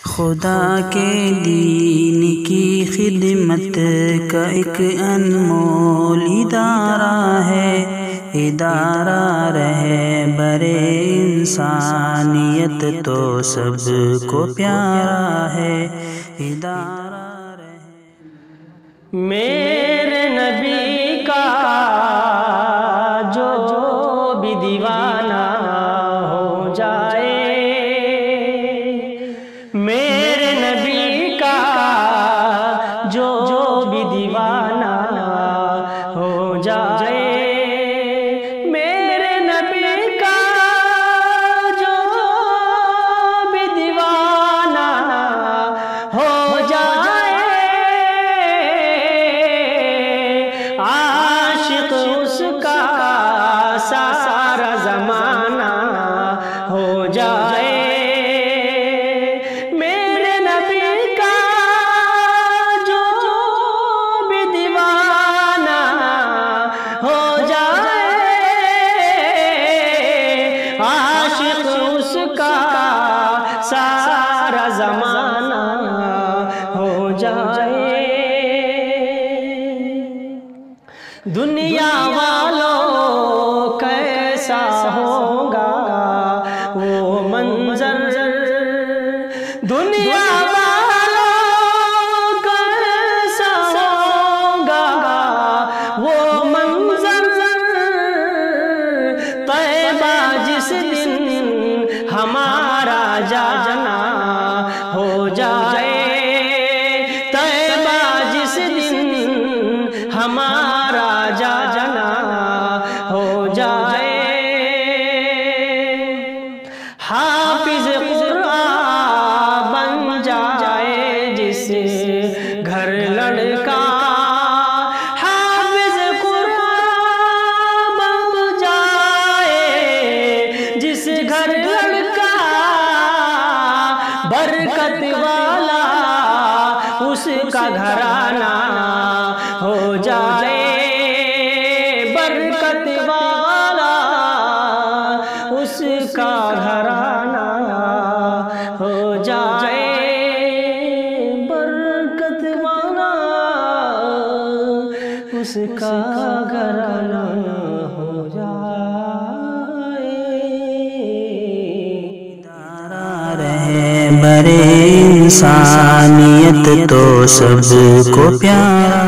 خدا کے دین کی خدمت کا ایک انمول ادارہ ہے، ادارہ رہے برے انسانیت تو سب کو پیارا ہے، ادارہ رہے میرے نبی کا جو بھی دیوانہ ہو جائے، میرے نبی کا جو بھی دیوانہ ہو جائے، میرے نبی کا جو بھی دیوانہ ہو جائے، عاشق اس کا سارا زمانہ ہو جائے، میرے نبی کا جو بھی دیوانہ ہو جائے، عاشق اس کا سارا زمانہ ہو جائے۔ دنیا والوں کیسا ہوگا وہ منظر، دنیا والوں کیسا ہوگا وہ منظر، طیبہ جس دن ہمارا جانا ہو جائے، طیبہ جس دن ہمارا جانا ہو جائے، حافظ قرآن بن جائے جس گھر لڑکا، حافظ قرآن بن جائے جس گھر لڑکا، برکت والا اس کا گھرانہ ہو جائے، برکت والا اس کا گھرانہ ہو جائے، برکت والا اس کا گھرانہ ہو جائے، ادارہ رہے برے انسانیت تو سب کو پیارا